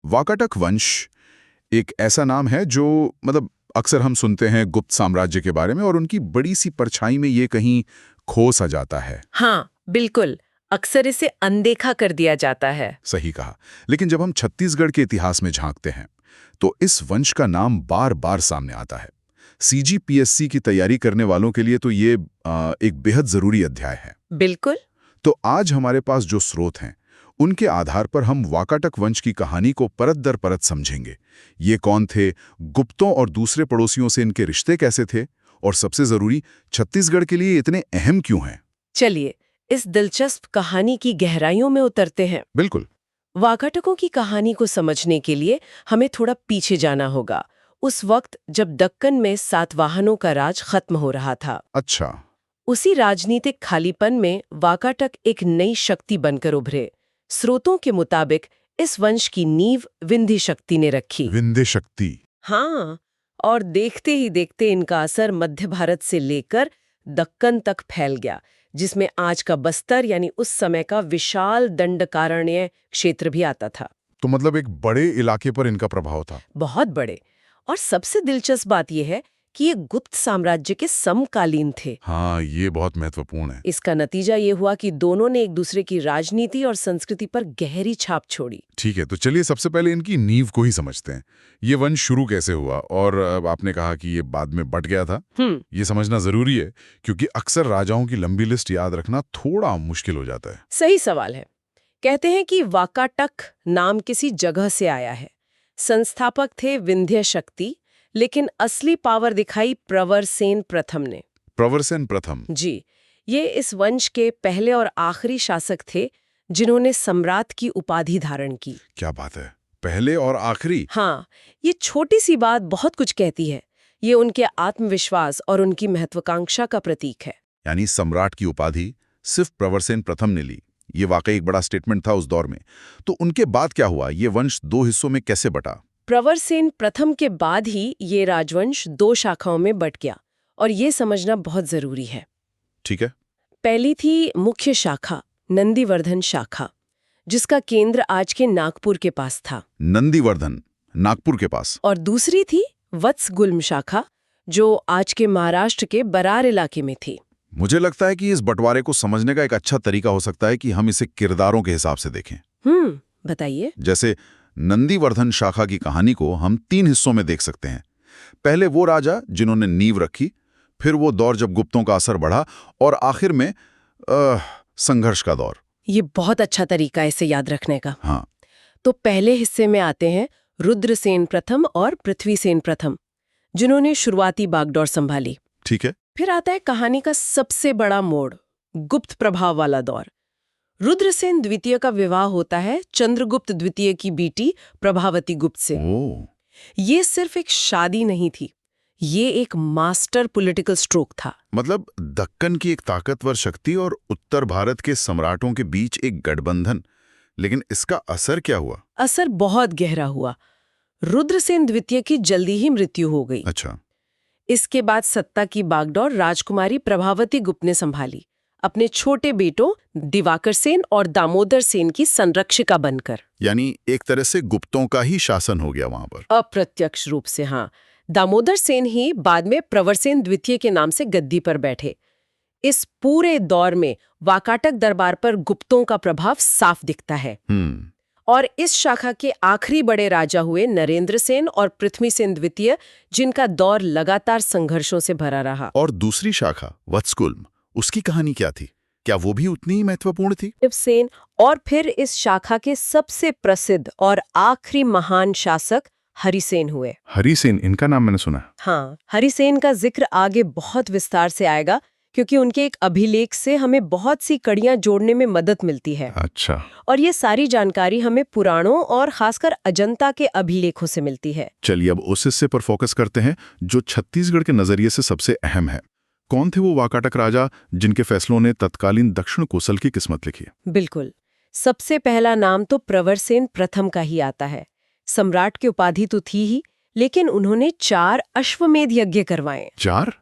वाकाटक वंश एक ऐसा नाम है जो मतलब अक्सर हम सुनते हैं गुप्त साम्राज्य के बारे में और उनकी बड़ी सी परछाई में ये कहीं खो सा जाता है। हाँ, बिल्कुल। अक्सर इसे अनदेखा कर दिया जाता है। सही कहा। लेकिन जब हम छत्तीसगढ़ के इतिहास में झांकते हैं तो इस वंश का नाम बार बार सामने आता है। सीजीपीएससी की तैयारी करने वालों के लिए तो ये एक बेहद जरूरी अध्याय है। बिल्कुल। तो आज हमारे पास जो स्रोत हैं उनके आधार पर हम वाकाटक वंश की कहानी को परत दर परत समझेंगे। ये कौन थे, गुप्तों और दूसरे पड़ोसियों से इनके रिश्ते कैसे थे, और सबसे जरूरी छत्तीसगढ़ के लिए इतने अहम क्यों हैं। चलिए, इस दिलचस्प कहानी की गहराइयों में उतरते हैं। बिल्कुल। वाकाटकों की कहानी को समझने के लिए हमें थोड़ा पीछे जाना होगा, उस वक्त जब दक्कन में सातवाहनों का राज खत्म हो रहा था। अच्छा। उसी राजनीतिक खालीपन में वाकाटक एक नई शक्ति बनकर उभरे। स्रोतों के मुताबिक इस वंश की नींव विंध्य शक्ति ने रखी। विंध्य शक्ति। हाँ, और देखते ही देखते इनका असर मध्य भारत से लेकर दक्कन तक फैल गया, जिसमें आज का बस्तर यानी उस समय का विशाल दंडकारण्य क्षेत्र भी आता था। तो मतलब एक बड़े इलाके पर इनका प्रभाव था। बहुत बड़े। और सबसे दिलचस्प बात यह है कि ये गुप्त साम्राज्य के समकालीन थे। हाँ, ये बहुत महत्वपूर्ण है। इसका नतीजा ये हुआ कि दोनों ने एक दूसरे की राजनीति और संस्कृति पर गहरी छाप छोड़ी। ठीक है, तो चलिए सबसे पहले इनकी नींव को ही समझते हैं। ये वंश शुरू कैसे हुआ, और आपने कहा कि ये बाद में बट गया था। ये समझना जरूरी है क्योंकि अक्सर राजाओं की लंबी लिस्ट याद रखना थोड़ा मुश्किल हो जाता है। सही सवाल है। कहते हैं कि वाकाटक नाम किसी जगह से आया है। संस्थापक थे विंध्य शक्ति, लेकिन असली पावर दिखाई प्रवरसेन प्रथम ने। प्रवरसेन प्रथम। जी, ये इस वंश के पहले और आखिरी शासक थे जिन्होंने सम्राट की उपाधि धारण की। क्या बात है, पहले और आखिरी। हाँ, ये छोटी सी बात बहुत कुछ कहती है। ये उनके आत्मविश्वास और उनकी महत्वाकांक्षा का प्रतीक है। यानी सम्राट की उपाधि सिर्फ प्रवरसेन प्रथम ने ली। ये वाकई एक बड़ा स्टेटमेंट था उस दौर में। तो उनके बाद क्या हुआ, ये वंश दो हिस्सों में कैसे बटा। प्रवरसेन प्रथम के बाद ही ये राजवंश दो शाखाओं में बट गया, और ये समझना बहुत जरूरी है। ठीक है। पहली थी मुख्य शाखा, नंदीवर्धन शाखा, जिसका केंद्र आज के नागपुर के पास था। नंदीवर्धन, नागपुर के पास। और दूसरी थी वत्सगुल्म शाखा, जो आज के महाराष्ट्र के बरार इलाके में थी। मुझे लगता है कि इस बंटवारे को समझने का एक अच्छा तरीका हो सकता है कि हम इसे किरदारों के हिसाब से देखें। बताइए। जैसे नंदीवर्धन शाखा की कहानी को हम 3 हिस्सों में देख सकते हैं। पहले वो राजा जिन्होंने नींव रखी, फिर वो दौर जब गुप्तों का असर बढ़ा, और आखिर में संघर्ष का दौर। ये बहुत अच्छा तरीका है इसे याद रखने का। हाँ। तो पहले हिस्से में आते हैं रुद्रसेन प्रथम और पृथ्वीसेन प्रथम, जिन्होंने शुरुआती बागडोर संभाली। ठीक है। फिर आता है कहानी का सबसे बड़ा मोड़, गुप्त प्रभाव वाला दौर। रुद्रसेन द्वितीय का विवाह होता है चंद्रगुप्त द्वितीय की बेटी प्रभावती गुप्त से। ये सिर्फ एक शादी नहीं थी, ये एक मास्टर पॉलिटिकल स्ट्रोक था। मतलब दक्कन की एक ताकतवर शक्ति और उत्तर भारत के सम्राटों के बीच एक गठबंधन। लेकिन इसका असर क्या हुआ? असर बहुत गहरा हुआ। रुद्रसेन द्वितीय की जल्दी ही मृत्यु हो गई। अच्छा। इसके बाद सत्ता की बागडोर राजकुमारी प्रभावती गुप्त ने संभाली, अपने छोटे बेटों दिवाकर सेन और दामोदर सेन की संरक्षिका बनकर। यानी एक तरह से गुप्तों का ही शासन हो गया वहां पर। अप्रत्यक्ष रूप से हाँ। दामोदर सेन ही बाद में प्रवरसेन द्वितीय के नाम से गद्दी पर बैठे। इस पूरे दौर में वाकाटक दरबार पर गुप्तों का प्रभाव साफ दिखता है। और इस शाखा के आखिरी बड़े राजा हुए नरेंद्र सेन और पृथ्वीसेन द्वितीय, जिनका दौर लगातार संघर्षों से भरा रहा। और दूसरी शाखा वत्सगुल्म, उसकी कहानी क्या थी? क्या वो भी उतनी ही महत्वपूर्ण थी? सेन और फिर इस शाखा के सबसे प्रसिद्ध और आखिरी महान शासक हरिसेन हुए। हरिसेन, इनका नाम मैंने सुना। हाँ, हरिसेन का जिक्र आगे बहुत विस्तार से आएगा, क्योंकि उनके एक अभिलेख से हमें बहुत सी कड़ियां जोड़ने में मदद मिलती है। अच्छा। और ये सारी जानकारी हमें पुराणों और खासकर अजंता के अभिलेखों से मिलती है। चलिए अब उस हिस्से पर फोकस करते हैं जो छत्तीसगढ़ के नजरिए से सबसे अहम है। कौन थे वो वाकाटक राजा जिनके फैसलों ने तत्कालीन दक्षिण कोसल की किस्मत लिखी? बिल्कुल। सबसे पहला नाम तो प्रवरसेन प्रथम का ही आता है। सम्राट की उपाधि तो थी ही, लेकिन उन्होंने 4 अश्वमेध यज्ञ करवाए। 4?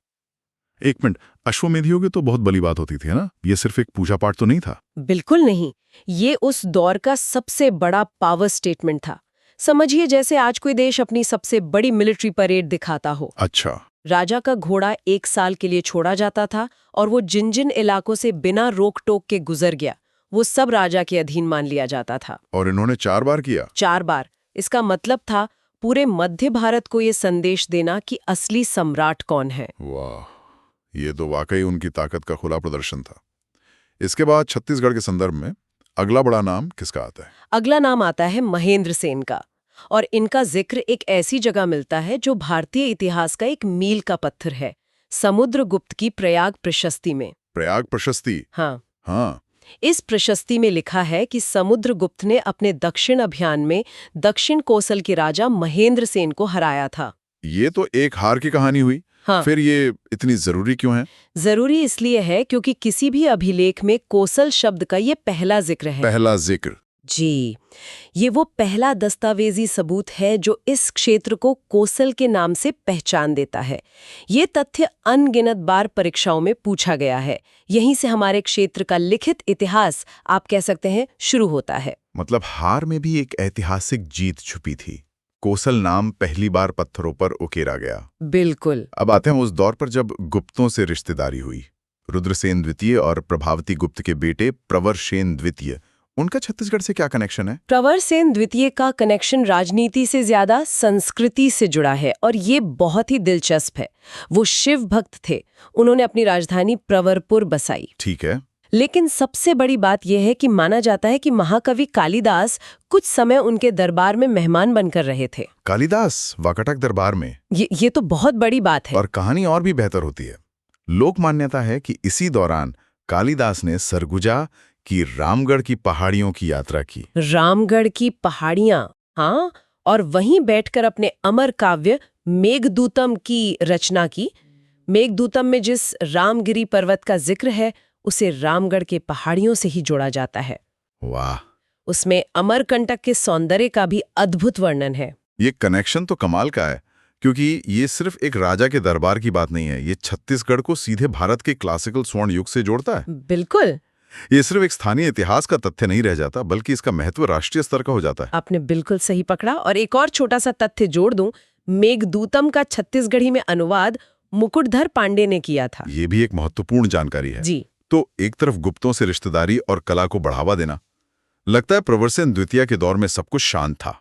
एक मिनट, अश्वमेध यज्ञ तो बहुत बड़ी बात होती थी, है ना? ये सिर्फ एक पूजा पाठ तो नहीं था। बिल्कुल नहीं, ये उस दौर का सबसे बड़ा पावर स्टेटमेंट था। समझिए जैसे आज कोई देश अपनी सबसे बड़ी मिलिट्री परेड दिखाता हो। अच्छा। राजा का घोड़ा 1 साल के लिए छोड़ा जाता था और वो जिन जिन इलाकों से बिना रोक टोक के गुजर गया वो सब राजा के अधीन मान लिया जाता था। और इन्होंने 4 बार किया? 4 बार। इसका मतलब था पूरे मध्य भारत को ये संदेश देना कि असली सम्राट कौन है। वाह, ये तो वाकई उनकी ताकत का खुला प्रदर्शन था। इसके बाद छत्तीसगढ़ के संदर्भ में अगला बड़ा नाम किसका आता है? अगला नाम आता है महेंद्र सेन का, और इनका जिक्र एक ऐसी जगह मिलता है जो भारतीय इतिहास का एक मील का पत्थर है, समुद्रगुप्त की प्रयाग प्रशस्ति में। प्रयाग प्रशस्ति? हाँ। हाँ। इस प्रशस्ति में लिखा है कि समुद्रगुप्त ने अपने दक्षिण अभियान में दक्षिण कोसल के राजा महेंद्र सेन को हराया था। ये तो एक हार की कहानी हुई। हाँ। फिर ये इतनी जरूरी क्यों है? जरूरी इसलिए है क्योंकि किसी भी अभिलेख में कोसल शब्द का ये पहला जिक्र है। पहला जिक्र? जी, ये वो पहला दस्तावेजी सबूत है जो इस क्षेत्र को कोसल के नाम से पहचान देता है। ये तथ्य अनगिनत बार परीक्षाओं में पूछा गया है। यहीं से हमारे क्षेत्र का लिखित इतिहास आप कह सकते हैं शुरू होता है। मतलब हार में भी एक ऐतिहासिक जीत छुपी थी। कोसल नाम पहली बार पत्थरों पर उकेरा गया। बिल्कुल। अब आते हैं उस दौर पर जब गुप्तों से रिश्तेदारी हुई। रुद्रसेन द्वितीय और प्रभावती गुप्त के बेटे प्रवरसेन द्वितीय, उनका छत्तीसगढ़ से क्या कनेक्शन है? प्रवरसेन द्वितीय का कनेक्शन राजनीति से ज्यादा संस्कृति से जुड़ा है और ये बहुत ही दिलचस्प है। वो शिव भक्त थे। उन्होंने अपनी राजधानी प्रवरपुर बसाई। ठीक है। लेकिन सबसे बड़ी बात यह है कि माना जाता है कि महाकवि कालिदास कुछ समय उनके दरबार में मेहमान बनकर रहे थे। कालिदास वाकाटक दरबार में? ये तो बहुत बड़ी बात है। और कहानी और भी बेहतर होती है। लोक मान्यता है कि इसी दौरान कालिदास ने सरगुजा की रामगढ़ की पहाड़ियों की यात्रा की। रामगढ़ की पहाड़ियां? हाँ, और वहीं बैठकर अपने अमर काव्य मेघदूतम की रचना की। मेघदूतम में जिस रामगिरी पर्वत का जिक्र है उसे रामगढ़ के पहाड़ियों से ही जोड़ा जाता है। वाह! उसमें अमरकंटक के सौंदर्य का भी अद्भुत वर्णन है। ये कनेक्शन तो कमाल का है, क्योंकि ये सिर्फ एक राजा के दरबार की बात नहीं है, ये छत्तीसगढ़ को सीधे भारत के क्लासिकल स्वर्ण युग से जोड़ता है। बिल्कुल। ये सिर्फ एक स्थानीय इतिहास का तथ्य नहीं रह जाता, बल्कि इसका महत्व राष्ट्रीय स्तर का हो जाता है। आपने बिल्कुल सही पकड़ा। और एक और छोटा सा तथ्य जोड़ दूं, मेघदूतम का छत्तीसगढ़ी में अनुवाद मुकुटधर पांडे ने किया था। ये भी एक महत्वपूर्ण जानकारी है। जी। तो एक तरफ गुप्तों से रिश्तेदारी और कला को बढ़ावा देना, लगता है प्रवरसेन द्वितीय के दौर में सब कुछ शांत था।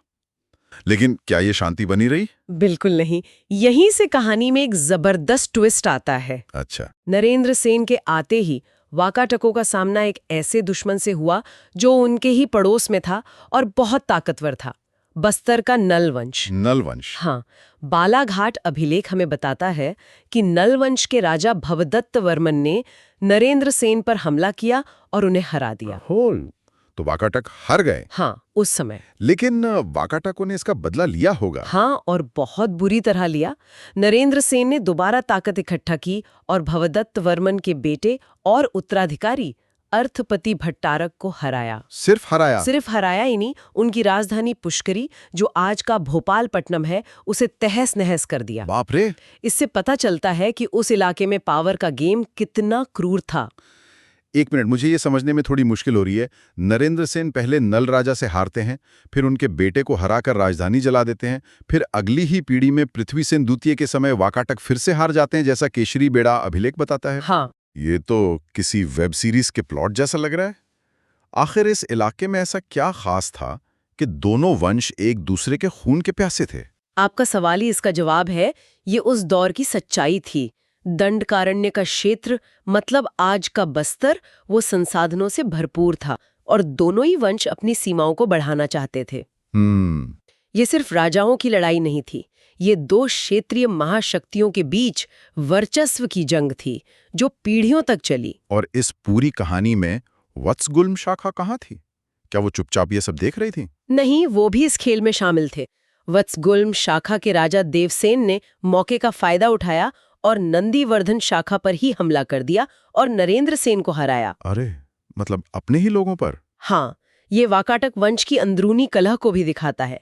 लेकिन क्या ये शांति बनी रही? बिल्कुल नहीं। यहीं से कहानी में एक जबरदस्त ट्विस्ट आता है। अच्छा। नरेंद्र सेन के आते ही वाकाटकों का सामना एक ऐसे दुश्मन से हुआ जो उनके ही पड़ोस में था और बहुत ताकतवर था, बस्तर का नल वंश। नल वंश? हाँ, बालाघाट अभिलेख हमें बताता है कि नल वंश के राजा भवदत्त वर्मन ने नरेंद्र सेन पर हमला किया और उन्हें हरा दिया। तो वाकाटक हार गए? हाँ, उस समय। लेकिन वाकाटकों ने इसका बदला लिया होगा। हाँ, और बहुत बुरी तरह लिया। नरेंद्र सेन ने दोबारा ताकत इकट्ठा की और भवदत्त वर्मन के बेटे और उत्तराधिकारी अर्थपति भट्टारक को हराया। सिर्फ हराया? सिर्फ हराया ही नहीं, उनकी राजधानी पुष्करी, जो आज का भोपालपट्टनम है, उसे तहस नहस कर दिया। बाप रे! इससे पता चलता है कि उस इलाके में पावर का गेम कितना क्रूर था। एक मिनट, मुझे ये समझने में थोड़ी मुश्किल हो रही है। नरेंद्र सेन पहले नल राजा से हारते हैं, फिर उनके बेटे को हराकर राजधानी जला देते हैं, फिर अगली ही पीढ़ी में पृथ्वीसेन द्वितीय के समय वाकाटक फिर से हार जाते हैं, जैसा केशरी बेड़ा अभिलेख बताता है। हाँ। ये तो किसी वेब सीरीज के प्लॉट जैसा लग रहा है। आखिर इस इलाके में ऐसा क्या खास था कि दोनों वंश एक दूसरे के खून के प्यासे थे? आपका सवाल ही इसका जवाब है। ये उस दौर की सच्चाई थी। दंडकारण्य का क्षेत्र, मतलब आज का बस्तर, वो संसाधनों से भरपूर था और दोनों ही वंश अपनी सीमाओं को बढ़ाना चाहते थे। ये सिर्फ राजाओं की लड़ाई नहीं थी, ये दो क्षेत्रीय महाशक्तियों के बीच वर्चस्व की जंग थी जो पीढ़ियों तक चली। और इस पूरी कहानी में वत्सगुल्म शाखा कहाँ थी? क्या वो चुपचाप ये सब देख रही थी? नहीं, वो भी इस खेल में शामिल थे। वत्सगुल्म शाखा के राजा देवसेन ने मौके का फायदा उठाया और नंदीवर्धन शाखा पर ही हमला कर दिया और नरेंद्र सेन को हराया। अरे, मतलब अपने ही लोगों पर? हाँ, ये वाकाटक वंश की अंदरूनी कलह को भी दिखाता है।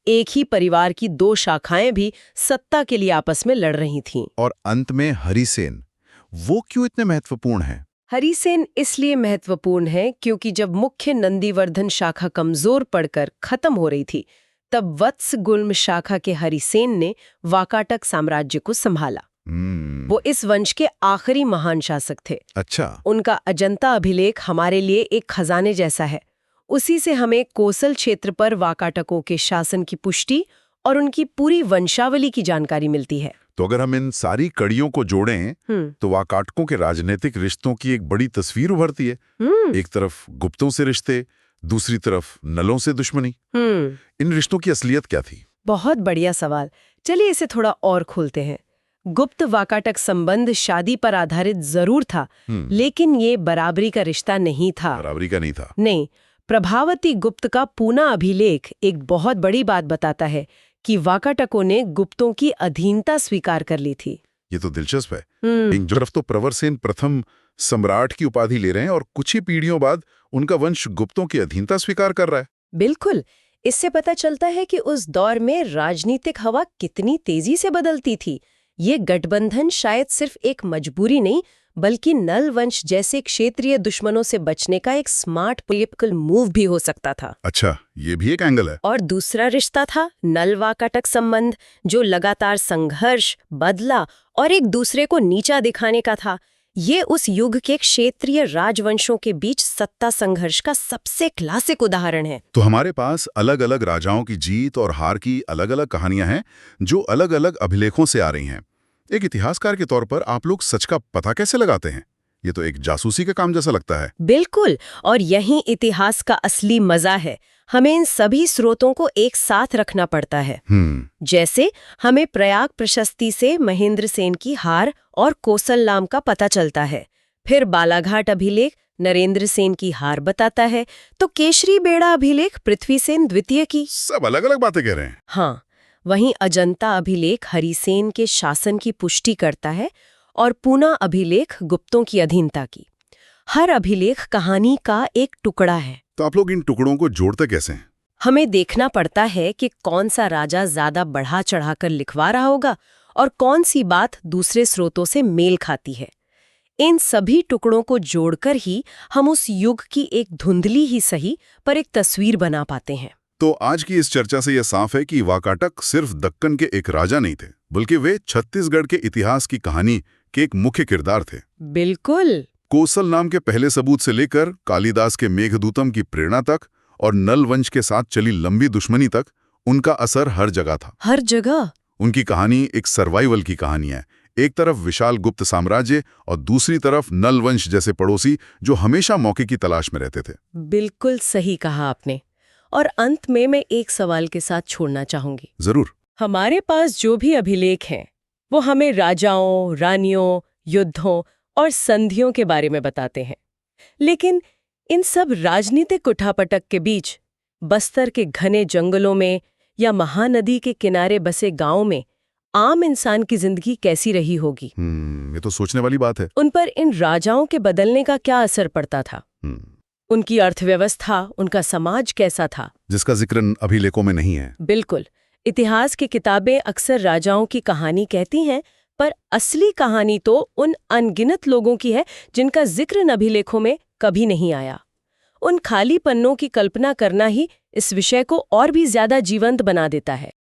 एक ही परिवार की दो शाखाएं भी सत्ता के लिए आपस में लड़ रही थीं। और अंत में हरिसेन, वो क्यों इतने महत्वपूर्ण हैं? हरिसेन इसलिए महत्वपूर्ण है क्योंकि जब मुख्य नंदीवर्धन शाखा कमजोर पड़कर खत्म हो रही थी, तब वत्स गुल्म शाखा के हरिसेन ने वाकाटक साम्राज्य को संभाला। वो इस वंश के आखिरी महान शासक थे। अच्छा। उनका अजंता अभिलेख हमारे लिए एक खजाने जैसा है। उसी से हमें कोसल क्षेत्र पर वाकाटकों के शासन की पुष्टि और उनकी पूरी वंशावली की जानकारी मिलती है। तो अगर हम इन सारी कड़ियों को जोड़ें तो वाकाटकों के राजनीतिक रिश्तों की एक बड़ी तस्वीर उभरती है। एक तरफ गुप्तों से रिश्ते, दूसरी तरफ नलों से दुश्मनी। इन रिश्तों की असलियत क्या थी? बहुत बढ़िया सवाल। चलिए इसे थोड़ा और खोलते हैं। गुप्त वाकाटक संबंध शादी पर आधारित जरूर था, लेकिन ये बराबरी का रिश्ता नहीं था। बराबरी का नहीं था। नहीं, प्रभावती गुप्त का पूना अभिलेख एक बहुत बड़ी बात बताता है कि वाकाटकों ने गुप्तों की अधीनता स्वीकार कर ली थी। ये तो दिलचस्प है। एक तरफ तो प्रवरसेन प्रथम सम्राट की उपाधि ले रहे हैं और कुछ ही पीढ़ियों बाद उनका वंश गुप्तों की अधीनता स्वीकार कर रहा है। बिल्कुल। इससे पता चलता है कि उस दौर में राजनीतिक हवा कितनी तेजी से बदलती थी। ये गठबंधन शायद सिर्फ एक मजबूरी नहीं, बल्कि नल वंश जैसे क्षेत्रीय दुश्मनों से बचने का एक स्मार्ट पॉलिटिकल मूव भी हो सकता था। अच्छा, ये भी एक एंगल है। और दूसरा रिश्ता था नल वाकाटक संबंध, जो लगातार संघर्ष, बदला और एक दूसरे को नीचा दिखाने का था। ये उस युग के क्षेत्रीय राजवंशों के बीच सत्ता संघर्ष का सबसे क्लासिक उदाहरण है। तो हमारे पास अलग-अलग राजाओं की जीत और हार की अलग-अलग कहानियां हैं, जो अलग-अलग अभिलेखों से आ रही हैं। एक इतिहासकार के तौर पर आप लोग सच का पता कैसे लगाते हैं? ये तो एक जासूसी का काम जैसा लगता है। बिल्कुल, और यही इतिहास का असली मजा है। हमें इन सभी स्रोतों को एक साथ रखना पड़ता है। जैसे हमें प्रयाग प्रशस्ति से महेंद्र सेन की हार और कोसल नाम का पता चलता है। फिर बालाघाट अभिलेख नरेंद्र सेन की हार बताता है, तो केशरी बेड़ा अभिलेख पृथ्वी सेन द्वितीय की। सब अलग-अलग बातें कह रहे हैं। हाँ, वहीं अजंता अभिलेख हरिसेन के शासन की पुष्टि करता है और पूना अभिलेख गुप्तों की अधीनता की। हर अभिलेख कहानी का एक टुकड़ा है। तो आप लोग इन टुकड़ों को जोड़ते कैसे हैं? हमें देखना पड़ता है कि कौन सा राजा ज्यादा बढ़ा चढ़ाकर लिखवा रहा होगा और कौन सी बात दूसरे स्रोतों से मेल खाती है। इन सभी टुकड़ों को जोड़कर ही हम उस युग की एक धुंधली ही सही पर एक तस्वीर बना पाते हैं। तो आज की इस चर्चा से यह साफ है कि वाकाटक सिर्फ दक्कन के एक राजा नहीं थे, बल्कि वे छत्तीसगढ़ के इतिहास की कहानी के एक मुख्य किरदार थे। बिल्कुल। कोसल नाम के पहले सबूत से लेकर कालिदास के मेघदूतम की प्रेरणा तक और नल वंश के साथ चली लंबी दुश्मनी तक उनका असर हर जगह था। हर जगह। उनकी कहानी एक सर्वाइवल की कहानी है। एक तरफ विशाल गुप्त साम्राज्य और दूसरी तरफ नल वंश जैसे पड़ोसी जो हमेशा मौके की तलाश में रहते थे। बिल्कुल सही कहा आपने। और अंत में मैं एक सवाल के साथ छोड़ना चाहूंगी। जरूर। हमारे पास जो भी अभिलेख हैं, वो हमें राजाओं, रानियों, युद्धों और संधियों के बारे में बताते हैं, लेकिन इन सब राजनीतिक उठापटक के बीच बस्तर के घने जंगलों में या महानदी के किनारे बसे गांव में आम इंसान की जिंदगी कैसी रही होगी? ये तो सोचने वाली बात है। उन पर इन राजाओं के बदलने का क्या असर पड़ता था? उनकी अर्थव्यवस्था, उनका समाज कैसा था, जिसका जिक्र अभिलेखों में नहीं है? बिल्कुल। इतिहास की किताबें अक्सर राजाओं की कहानी कहती हैं, पर असली कहानी तो उन अनगिनत लोगों की है जिनका जिक्र अभिलेखों में कभी नहीं आया। उन खाली पन्नों की कल्पना करना ही इस विषय को और भी ज्यादा जीवंत बना देता है।